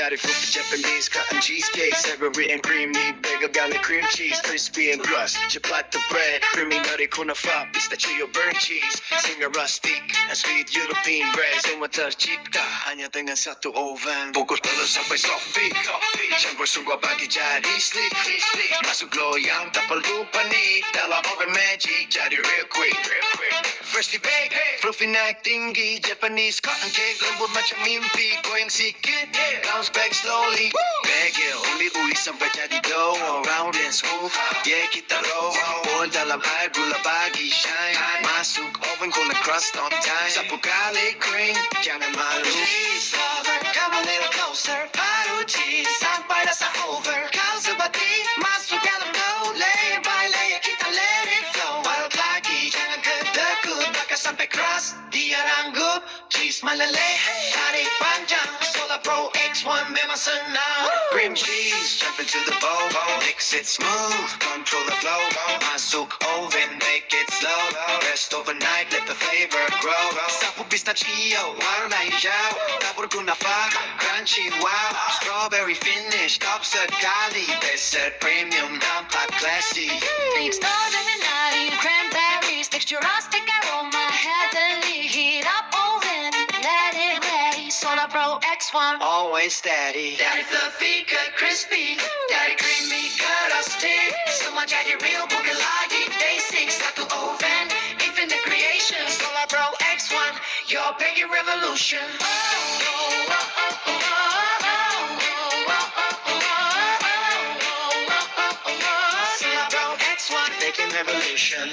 Dari fluffy Japanese cotton cheesecake, savoury and creamy, bagel garlic cream cheese, crispy and crust, ciabatta bread, creamy nutty kunafa, pistachio burnt cheese, hingga rustic, and sweet European bread, semuanya chipta, hanya dengan satu oven, bungkus telur sampai soft beat, campur semua bagi jadi sleek, masuk loyang tak perlu panik, dalam oven magic jadi real quick, freshly baked, fluffy naik tinggi, Japanese cotton cake, lembut macam mimpi, goyang sikit, bounce back slowly, bagel, uli-uli sampai jadi dough, round and smooth, yeah kita roll, boil dalam air gula bagi shine, masuk oven gula crust on time, sapu garlic cream, jangan malu. Cheese lover, come a little closer, paru cheese, sampai rasa over, kau sebati, masuk dalam dough, layer by layer kita let it flow, wild lagi, jangan kedekut, bakar sampai keras, dia ranggup, cheese malalay, tarik panjang, SolaPro X1 memang senang, cream cheese, jump into the bowl, mix it smooth, control the flow, masuk oven, make it slow, rest overnight, let the flavor grow, sapu pistachio, warna hijau, dapur kunafa, crunchy wow, strawberry finish, top sekali, dessert premium, nampak classy. Leaves golden and nutty, cranberries, texture rustic aroma, heavenly, heat up oven, let it ready, SolaPro X1. Always steady. Dari fluffy, cut crispy, dari creamy, cut rustic, semua jadi real, bukan lagi basic, satu oven, infinite creation, SolaPro X1, your baking revolution. SolaPro X1, baking revolution.